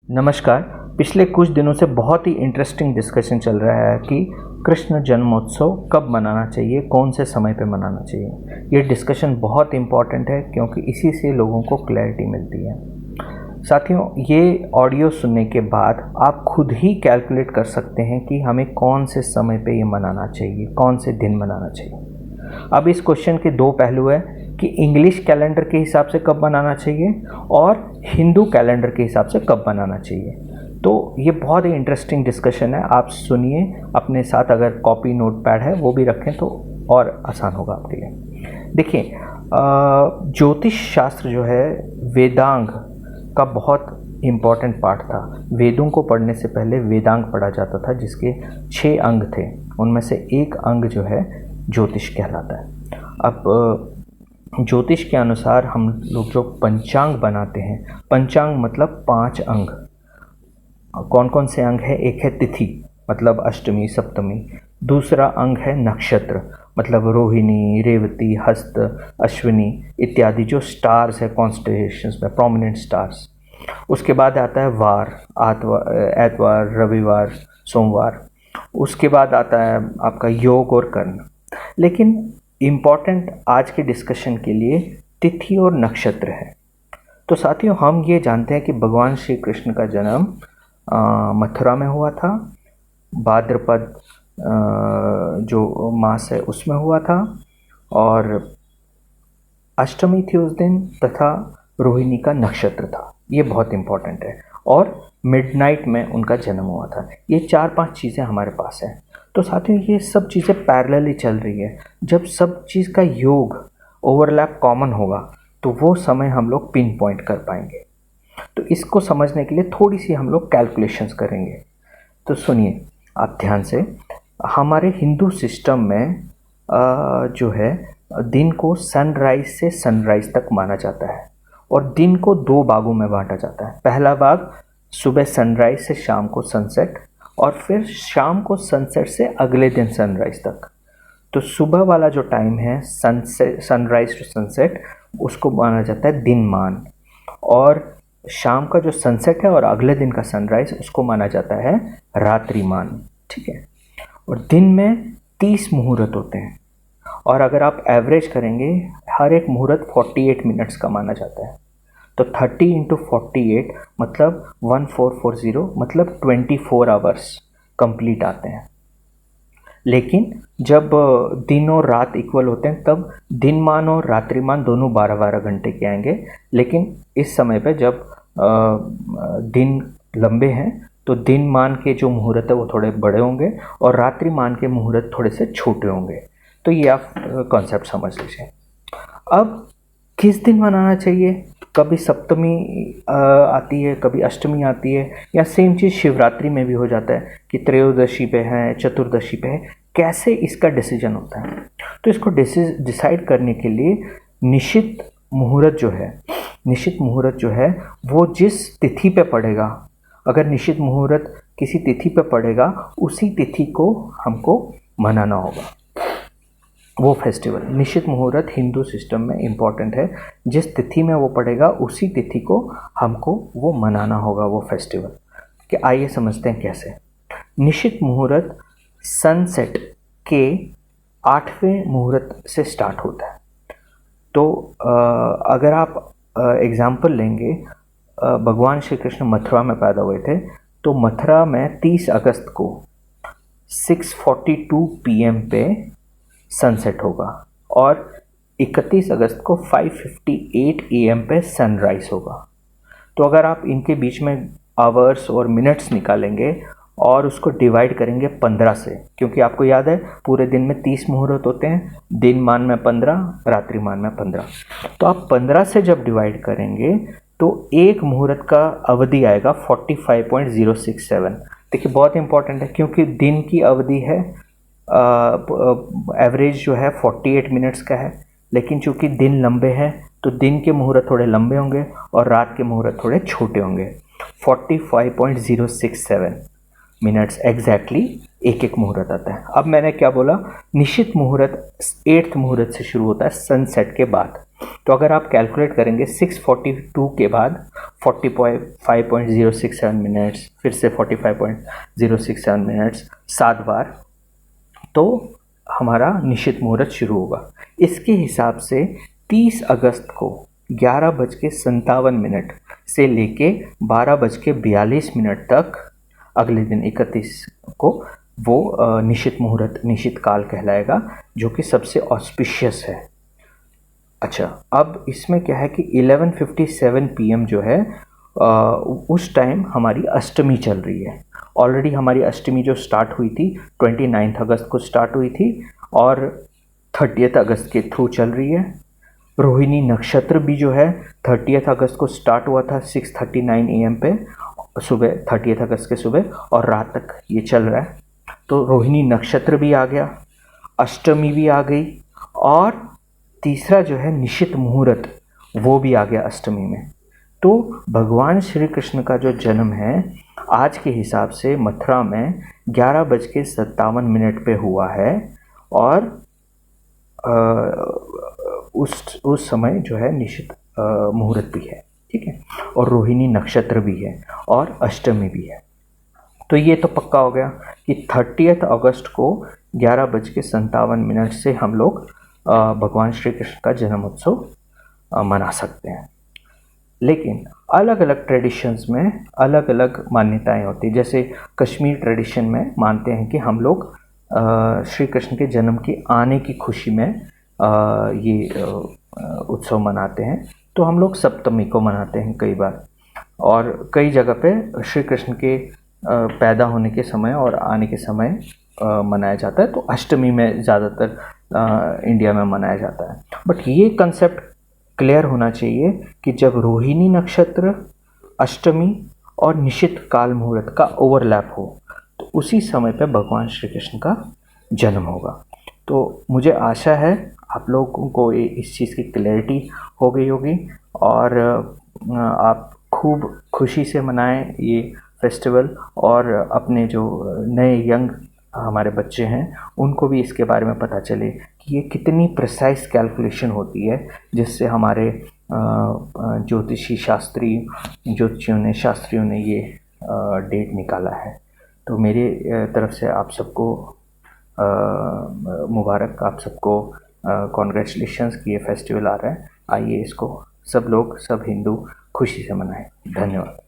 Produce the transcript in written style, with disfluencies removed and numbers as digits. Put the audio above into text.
नमस्कार। पिछले कुछ दिनों से बहुत ही इंटरेस्टिंग डिस्कशन चल रहा है कि कृष्ण जन्मोत्सव कब मनाना चाहिए, कौन से समय पे मनाना चाहिए। ये डिस्कशन बहुत इम्पॉर्टेंट है क्योंकि इसी से लोगों को क्लैरिटी मिलती है। साथियों, ये ऑडियो सुनने के बाद आप खुद ही कैलकुलेट कर सकते हैं कि हमें कौन से समय पे ये मनाना चाहिए, कौन से दिन मनाना चाहिए। अब इस क्वेश्चन के दो पहलू है कि इंग्लिश कैलेंडर के हिसाब से कब मनाना चाहिए और हिंदू कैलेंडर के हिसाब से कब मनाना चाहिए। तो ये बहुत ही इंटरेस्टिंग डिस्कशन है, आप सुनिए। अपने साथ अगर कॉपी नोटपैड है वो भी रखें तो और आसान होगा आपके लिए। देखिए, ज्योतिष शास्त्र जो है वेदांग का बहुत इम्पॉर्टेंट पार्ट था। वेदों को पढ़ने से पहले वेदांग पढ़ा जाता था, जिसके 6 अंग थे। उनमें से एक अंग जो है ज्योतिष कहलाता है। अब ज्योतिष के अनुसार हम लोग जो पंचांग बनाते हैं, पंचांग मतलब 5 अंग। कौन कौन से अंग है? एक है तिथि, मतलब अष्टमी सप्तमी। दूसरा अंग है नक्षत्र, मतलब रोहिणी, रेवती, हस्त, अश्विनी इत्यादि जो स्टार्स है कॉन्स्टेलेशंस में, प्रोमिनेंट स्टार्स। उसके बाद आता है वार, एतवार, रविवार, सोमवार। उसके बाद आता है आपका योग और कर्ण। लेकिन इम्पॉर्टेंट आज के डिस्कशन के लिए तिथि और नक्षत्र है। तो साथियों, हम ये जानते हैं कि भगवान श्री कृष्ण का जन्म मथुरा में हुआ था। भाद्रपद जो मास है उसमें हुआ था, और अष्टमी थी उस दिन, तथा रोहिणी का नक्षत्र था। ये बहुत इम्पोर्टेंट है। और मिडनाइट में उनका जन्म हुआ था। ये 4-5 चीज़ें हमारे पास हैं। तो साथियों, ये सब चीज़ें पैरेलली चल रही है। जब सब चीज़ का योग ओवरलैप कॉमन होगा तो वो समय हम लोग पिन पॉइंट कर पाएंगे। तो इसको समझने के लिए थोड़ी सी हम लोग कैलकुलेशंस करेंगे। तो सुनिए आप ध्यान से। हमारे हिंदू सिस्टम में जो है दिन को सनराइज से सनराइज तक माना जाता है, और दिन को 2 भागों में बांटा जाता है। पहला भाग सुबह सनराइज से शाम को सनसेट, और फिर शाम को सनसेट से अगले दिन सनराइज तक। तो सुबह वाला जो टाइम है सनसेट, सनराइज टू सनसेट, उसको माना जाता है दिनमान। और शाम का जो सनसेट है और अगले दिन का सनराइज, उसको माना जाता है रात्रिमान। ठीक है। और दिन में 30 मुहूर्त होते हैं, और अगर आप एवरेज करेंगे हर एक मुहूर्त 48 मिनट्स का माना जाता है। तो 30 इंटू 48 मतलब 1440, मतलब 24 आवर्स कंप्लीट आते हैं। लेकिन जब दिन और रात इक्वल होते हैं तब दिनमान और रात्रिमान दोनों 12-12 घंटे के आएंगे। लेकिन इस समय पे जब दिन लंबे हैं तो दिनमान के जो मुहूर्त है वो थोड़े बड़े होंगे, और रात्रिमान के मुहूर्त थोड़े से छोटे होंगे। तो ये आप कॉन्सेप्ट समझ लीजिए। अब किस दिन मनाना चाहिए? कभी सप्तमी आती है, कभी अष्टमी आती है, या सेम चीज़ शिवरात्रि में भी हो जाता है कि त्रयोदशी पे है, चतुर्दशी पे है। कैसे इसका डिसीजन होता है? तो इसको डिसाइड करने के लिए निश्चित मुहूर्त जो है वो जिस तिथि पे पड़ेगा, अगर निश्चित मुहूर्त किसी तिथि पे पड़ेगा, उसी तिथि को हमको मनाना होगा वो फेस्टिवल। निश्चित मुहूर्त हिंदू सिस्टम में इम्पॉर्टेंट है। जिस तिथि में वो पड़ेगा उसी तिथि को हमको वो मनाना होगा वो फेस्टिवल। कि आइए समझते हैं कैसे। निश्चित मुहूर्त सनसेट के 8वें मुहूर्त से स्टार्ट होता है। तो अगर आप एग्जाम्पल लेंगे, भगवान श्री कृष्ण मथुरा में पैदा हुए थे, तो मथुरा में 30 अगस्त को 6:42 PM पे सनसेट होगा, और 31 अगस्त को 5:58 AM पे सनराइज होगा। तो अगर आप इनके बीच में आवर्स और मिनट्स निकालेंगे और उसको डिवाइड करेंगे 15 से, क्योंकि आपको याद है पूरे दिन में 30 मुहूर्त होते हैं, दिनमान में 15, रात्रिमान में 15। तो आप 15 से जब डिवाइड करेंगे तो एक मुहूर्त का अवधि आएगा 45.067। देखिए बहुत इंपॉर्टेंट है, क्योंकि दिन की अवधि है एवरेज जो है 48 मिनट्स का है। लेकिन चूंकि दिन लंबे हैं तो दिन के मुहूर्त थोड़े लंबे होंगे और रात के मुहूर्त थोड़े छोटे होंगे। 45.067 मिनट्स एग्जैक्टली एक मुहूर्त आता है। अब मैंने क्या बोला? निश्चित मुहूर्त 8th मुहूर्त से शुरू होता है सनसेट के बाद। तो अगर आप कैलकुलेट करेंगे 6:42 के बाद 45.067 मिनट्स, फिर से 45.067 मिनट्स 7 बार, तो हमारा निश्चित मुहूर्त शुरू होगा। इसके हिसाब से 30 अगस्त को 11:57 से लेके 12:42 तक, अगले दिन 31 को, वो निश्चित मुहूर्त, निश्चित काल कहलाएगा, जो कि सबसे ऑस्पिशियस है। अच्छा, अब इसमें क्या है कि 11:57 PM जो है, उस टाइम हमारी अष्टमी चल रही है। ऑलरेडी हमारी अष्टमी जो स्टार्ट हुई थी 29 अगस्त को स्टार्ट हुई थी और 30 अगस्त के थ्रू चल रही है। रोहिणी नक्षत्र भी जो है 30 अगस्त को स्टार्ट हुआ था 6:39 AM पे सुबह, 30 अगस्त के सुबह, और रात तक ये चल रहा है। तो रोहिणी नक्षत्र भी आ गया, अष्टमी भी आ गई, और तीसरा जो है निश्चित मुहूर्त, वो भी आ गया अष्टमी में। तो भगवान श्री कृष्ण का जो जन्म है आज के हिसाब से मथुरा में 11:57 पे हुआ है, और उस समय जो है निश्चित मुहूर्त भी है, ठीक है, और रोहिणी नक्षत्र भी है और अष्टमी भी है। तो ये तो पक्का हो गया कि 30 अगस्त को 11:57 से हम लोग भगवान श्री कृष्ण का जन्म उत्सव मना सकते हैं। लेकिन अलग अलग ट्रेडिशंस में अलग अलग मान्यताएं होती हैं। जैसे कश्मीर ट्रेडिशन में मानते हैं कि हम लोग श्री कृष्ण के जन्म के आने की खुशी में ये उत्सव मनाते हैं। तो हम लोग सप्तमी को मनाते हैं कई बार, और कई जगह पे श्री कृष्ण के पैदा होने के समय और आने के समय मनाया जाता है। तो अष्टमी में ज़्यादातर इंडिया में मनाया जाता है। बट ये कंसेप्ट क्लियर होना चाहिए कि जब रोहिणी नक्षत्र, अष्टमी और निश्चित काल मुहूर्त का ओवरलैप हो, तो उसी समय पे भगवान श्री कृष्ण का जन्म होगा। तो मुझे आशा है आप लोगों को इस चीज़ की क्लैरिटी हो गई होगी, और आप खूब खुशी से मनाएं ये फेस्टिवल, और अपने जो नए यंग हमारे बच्चे हैं उनको भी इसके बारे में पता चले कि ये कितनी प्रिसाइज कैलकुलेशन होती है, जिससे हमारे शास्त्रियों ने ये डेट निकाला है। तो मेरे तरफ से आप सबको मुबारक, आप सबको कॉन्ग्रेचुलेशंस कि ये फेस्टिवल आ रहा है। आइए इसको सब लोग, सब हिंदू खुशी से मनाएं। धन्यवाद।